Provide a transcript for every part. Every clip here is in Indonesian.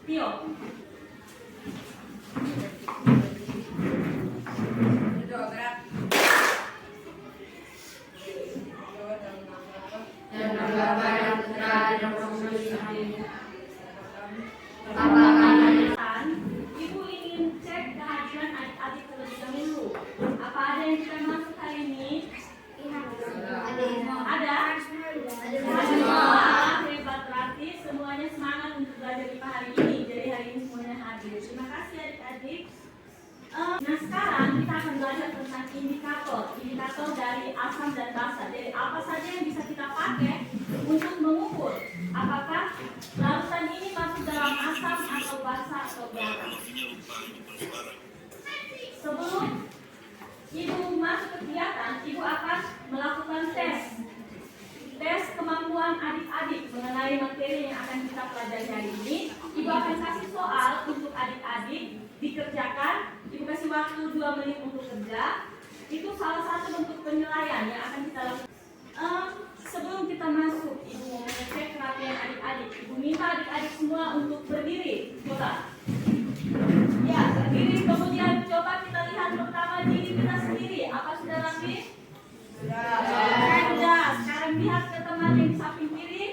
Tio. Ibu ingin cek kehadiran adik-adik terlebih dahulu. Apa ada yang kita masuk hari ini? Ada? Semua hebat, berarti semuanya semangat untuk belajar IPA hari ini. Jadi hari ini semuanya hadir. Terima kasih adik-adik. Nah sekarang kita akan belajar tentang indikator dari asam dan basa. Jadi apa saja yang bisa kita pakai untuk mengukur apakah larutan ini masuk dalam asam atau basa atau garam. Sebelum ibu masuk kegiatan, ibu akan melakukan tes kemampuan adik-adik mengenai materi yang akan kita pelajari hari ini. Ibu akan kasih soal untuk adik-adik dikerjakan. Ibu kasih waktu 2 menit untuk kerja. Itu salah satu bentuk penilaian yang akan kita lakukan. Sebelum kita masuk, ibu mau mengecek kerapian adik-adik. Ibu minta adik-adik semua untuk berdiri. Coba. Ya, berdiri. Kemudian coba kita lihat pertama diri kita sendiri. Apa sudah rapi? Sudah. Sekarang lihat ke teman yang di samping kiri.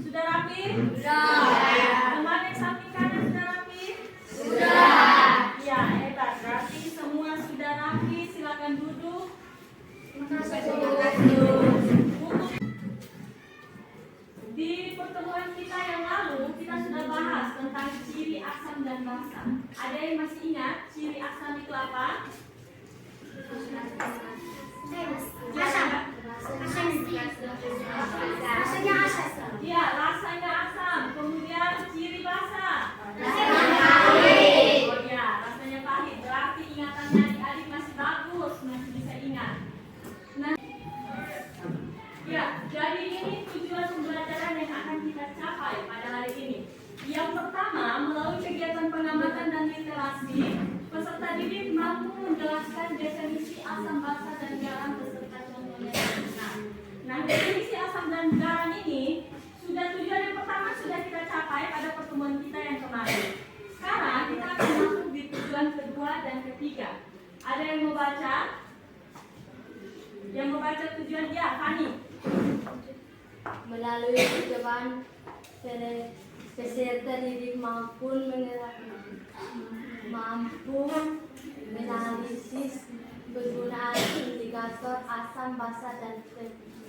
Sudah rapi? Sudah. Teman yang samping kanan sudah rapi? Sudah. Ya, hebat. Berarti semua sudah rapi. Silakan duduk. Terima kasih. Di pertemuan kita yang lalu, kita sudah bahas tentang ciri asam dan basa. Ada yang masih ingat ciri asam itu apa? Rasanya asam. Iya, rasanya asam. Kemudian ciri basa. Rasanya pahit. Oh ya, rasanya pahit. Berarti ingatannya adik-adik masih bagus, masih bisa ingat. Nah, ya, jadi ini tujuan pembelajaran yang akan kita capai pada hari ini. Yang pertama, melalui kegiatan pengamatan dan literasi, peserta didik mampu menjelaskan definisi asam basa dan garam beserta contohnya yang benar. Nah, definisi asam dan garam ini tujuan yang pertama sudah kita capai pada pertemuan kita yang kemarin. Sekarang kita akan masuk di tujuan kedua dan ketiga. Ada yang mau baca? Yang mau baca tujuan dia, Fani. Melalui percobaan peserta didik mampu menganalisis penggunaan indikator asam basa dan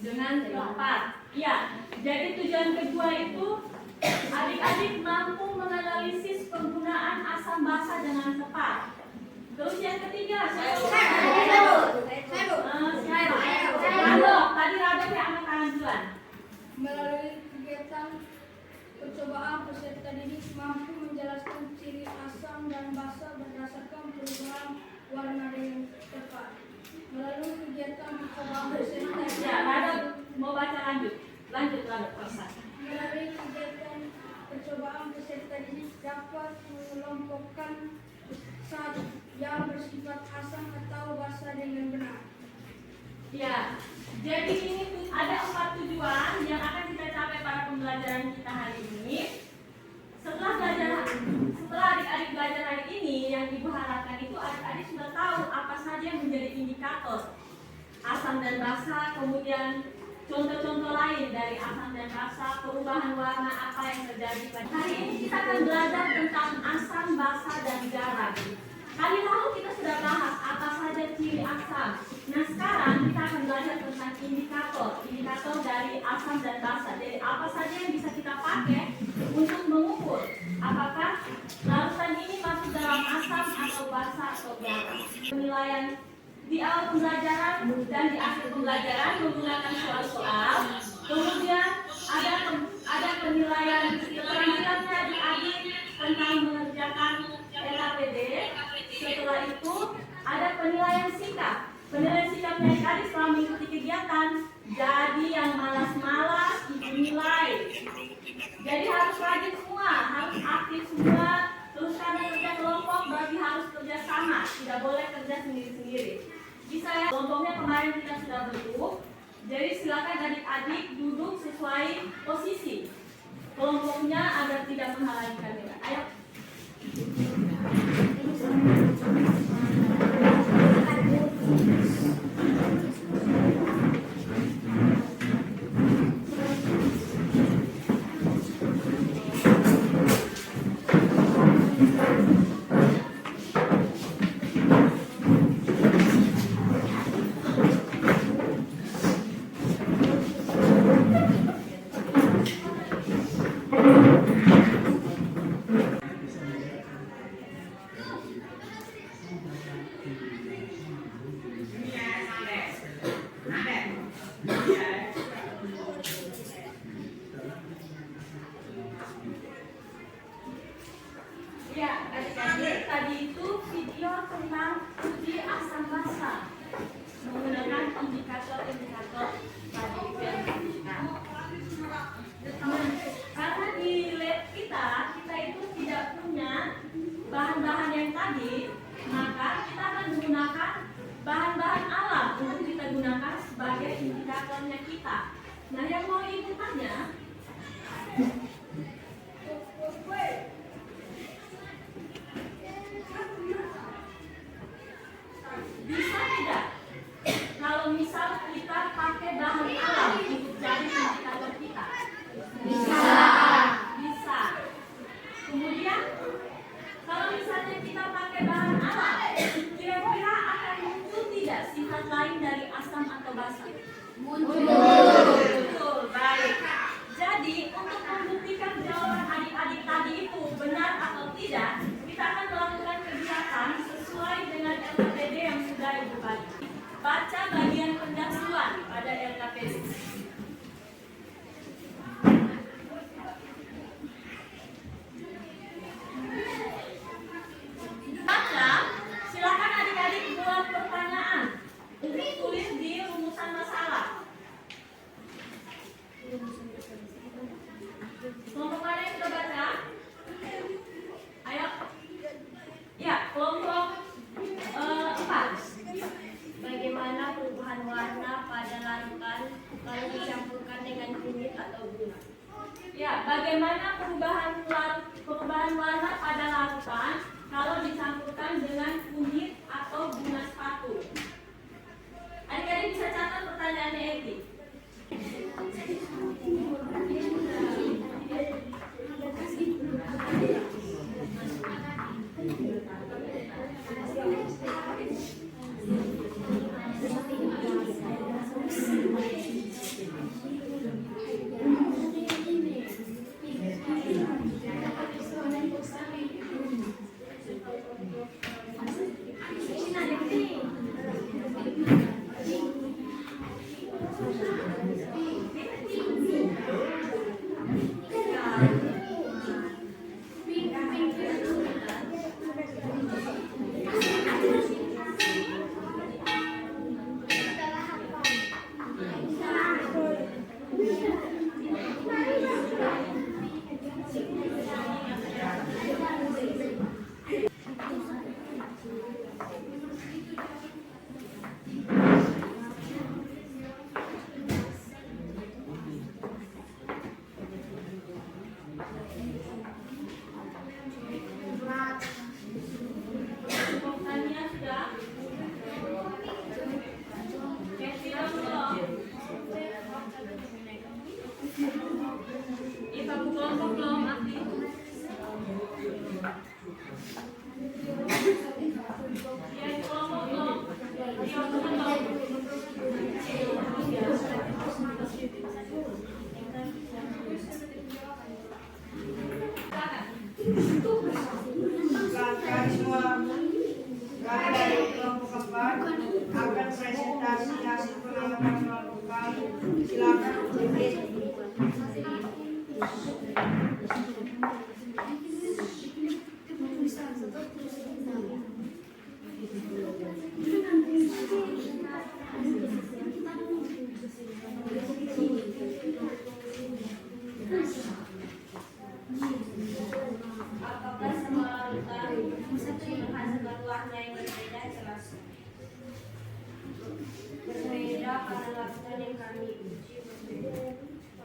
dengan tepat. Ya, jadi tujuan kedua itu adik-adik mampu menganalisis penggunaan asam basa dengan tepat. Terus yang ketiga, tadi Rado yang angkat tangan duluan. Melalui kegiatan percobaan, peserta didik mampu menjelaskan ciri asam dan basa berdasarkan perubahan warna yang tepat. Melalui kegiatan percobaan, peserta didik mau baca lanjut, Persa. Melalui kegiatan percobaan, peserta didik dapat mengelompokkan zat yang bersifat asam atau basa dengan benar. Ya, jadi ini ada 4 tujuan yang akan kita capai pada pembelajaran kita hari ini. Setelah adik-adik belajar hari ini, yang ibu harapkan itu adik-adik sudah tahu apa saja yang menjadi indikator asam dan basa, kemudian contoh-contoh lain dari asam dan basa, perubahan warna apa yang terjadi pada hari ini. Kita akan belajar tentang asam, basa, dan garam. Kali lalu kita sudah bahas apa saja ciri asam. Nah sekarang kita akan belajar tentang indikator dari asam dan basa. Jadi apa saja yang bisa kita pakai untuk mengukur apakah larutan ini masuk dalam asam atau basa atau garam. Penilaian di awal pembelajaran dan di akhir pembelajaran menggunakan soal-soal. Kemudian ada penilaian keterampilannya adik-adik tentang mengerjakan LKPD. Setelah itu ada penilaian sikap. Penilaian sikapnya adik setelah mengikuti kegiatan. Jadi yang malas-malas ibu nilai. Jadi harus rajin semua, harus aktif semua. Terus karena kerja kelompok berarti harus kerja sama, tidak boleh kerja sendiri-sendiri. Bisa ya, kelompoknya kemarin kita sudah bentuk. Jadi silakan adik-adik duduk sesuai posisi. kelompoknya agar tidak menghalangi kamera. Ayo. Ya, adik-adik, tadi itu video tentang uji asam basa menggunakan indikator-indikator tadi itu yang diberikan. Karena di lab kita itu tidak punya bahan-bahan yang tadi, maka kita akan menggunakan bahan-bahan alam untuk kita gunakan sebagai indikatornya kita. Nah, yang mau ibu tanya, bisa tidak kalau misal kita pakai bahan alam untuk jadi indikator kita? Bisa. Bisa. Kemudian kalau misalnya kita pakai bahan alam, kira-kira akan muncul tidak sifat lain dari asam atau basa? Muncul. Betul, baik. Jadi untuk membuktikan jawaban adik-adik tadi itu benar atau tidak, kita akan melakukan kegiatan sesuai dengan LKPD yang sudah ibu bagi. Baca bagian pendahuluan pada LKPD. Baca, silakan adik-adik buat pertanyaan untuk tulis di rumusan masalah. Kelompok mana yang sudah baca? Ayo. Ya, kelompok 4. Bagaimana perubahan warna pada larutan kalau dicampurkan dengan kunyit atau gula? Ya, bagaimana perubahan warna pada larutan kalau dicampurkan dengan kunyit atau gula sepatu? Adik-adik bisa catat pertanyaannya Eti. Pertanyaannya sudah? Ibu kelompok belum aktif. Ya, kelompok belum. Silakan semua kami dari kelompok 4 akan presentasi hasil pengalaman melakukan. Silakan untuk Apakah semua larutan menghasilkan warna yang berbeda jelas? Berbeda pada larutan yang kami uji berbeda.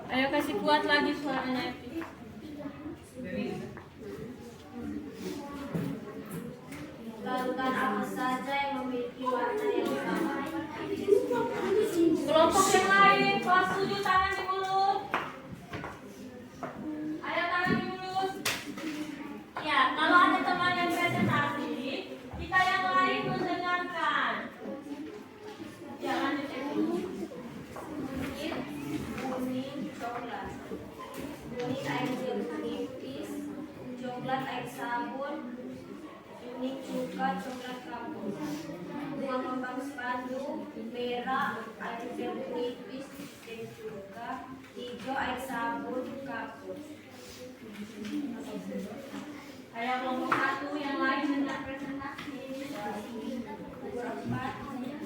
Ayo kasih kuat lagi suaranya Epi. mengandung merah, air jeruk nipis, dan juga hijau, air sabun, kapur. Ayo kelompok 1 yang lain dengan presentasi.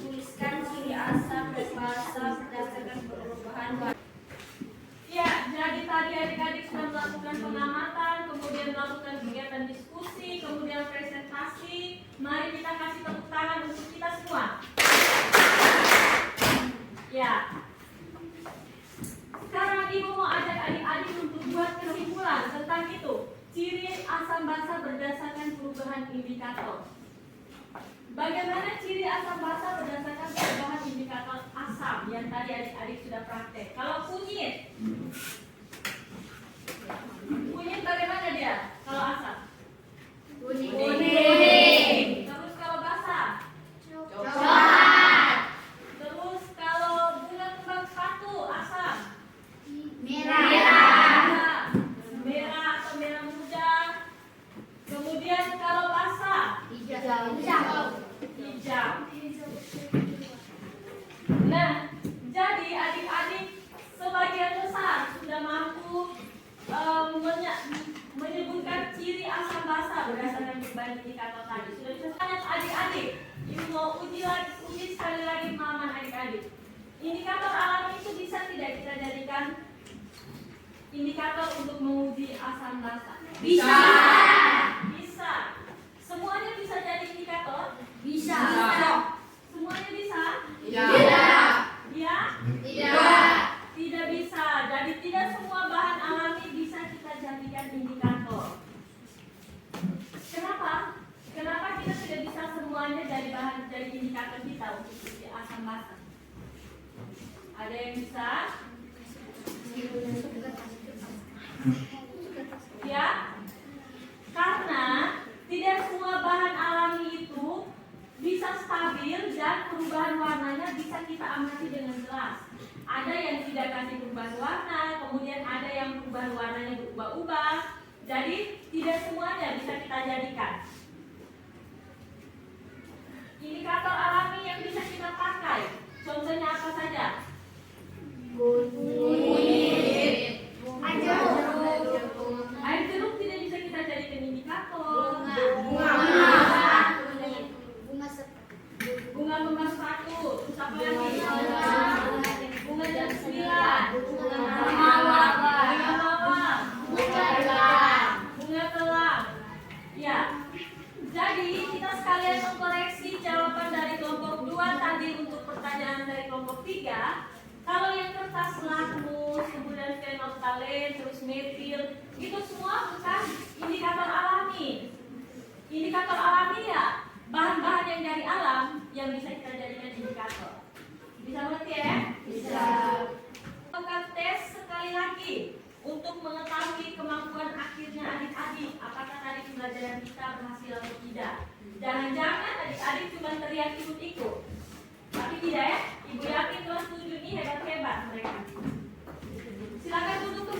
Tuliskan ciri asam dan basa berdasarkan perubahan warna. Ya, jadi tadi adik-adik sudah melakukan pengamatan, kemudian melakukan kegiatan diskusi, kemudian presentasi. Mari kita kasih tepuk tangan untuk kita semua. Ya. Sekarang Ibu mau ajak adik-adik untuk buat kesimpulan tentang itu. Ciri asam basa berdasarkan perubahan indikator. Bagaimana ciri asam basa berdasarkan perubahan indikator asam yang tadi adik-adik sudah praktek? Kalau kunyit, kunyit bagaimana dia? Kalau asam? Kuning. Terus kalau basa? Coklat. Terus kalau bunga kembang sepatu asam? Merah. Merah atau merah muda. Kemudian kalau basah? Hijau. Hijau. Nah, jadi adik-adik sebagian besar sudah mampu menyebutkan ciri asam basa berdasarkan perubahan indikator tadi. Sudah bisa tanya adik-adik. Ibu mau uji sekali lagi pemahaman adik-adik. Indikator alami itu bisa tidak kita jadikan indikator untuk menguji asam basa? Bisa. Bisa. Semuanya bisa jadi indikator? Bisa. Semuanya bisa? Tidak. Ya? Tidak. Tidak bisa. Jadi tidak semua bahan alami bisa kita jadikan indikator. Kenapa? Kenapa kita tidak bisa semuanya jadi indikator kita untuk uji asam basa? Ada yang bisa? Ya? Karena tidak semua bahan alami itu bisa stabil dan perubahan warnanya bisa kita amati dengan jelas. Ada yang tidak kasih perubahan warna, kemudian ada yang perubahan warnanya berubah-ubah. Jadi tidak semuanya bisa kita jadikan indikator alami yang bisa kita pakai. Contohnya apa saja? Kunyit. Air jeruk tidak bisa kita jadikan indikator. Bunga kembang sepatu. Terus apa lagi? Bunga jam 9. Bunga mawar. Bunga telang. Ya. Jadi kita sekalian mengkoreksi jawaban dari kelompok 2 tadi untuk pertanyaan dari kelompok 3. Kalau yang kertas lakmus, kemudian fenolftalen, terus metil, itu semua bukan indikator alami. Indikator alami ya bahan-bahan yang dari alam yang bisa kita jadikan indikator. Bisa mengerti ya? Bisa. Lakukan tes sekali lagi untuk mengetahui kemampuan akhirnya adik-adik. Apakah tadi pembelajaran kita berhasil atau tidak? Jangan-jangan adik-adik cuma teriak ikut-ikut. Tapi tidak ya? Ibu yakin kelas 7 ini hebat-hebat mereka. Silakan duduk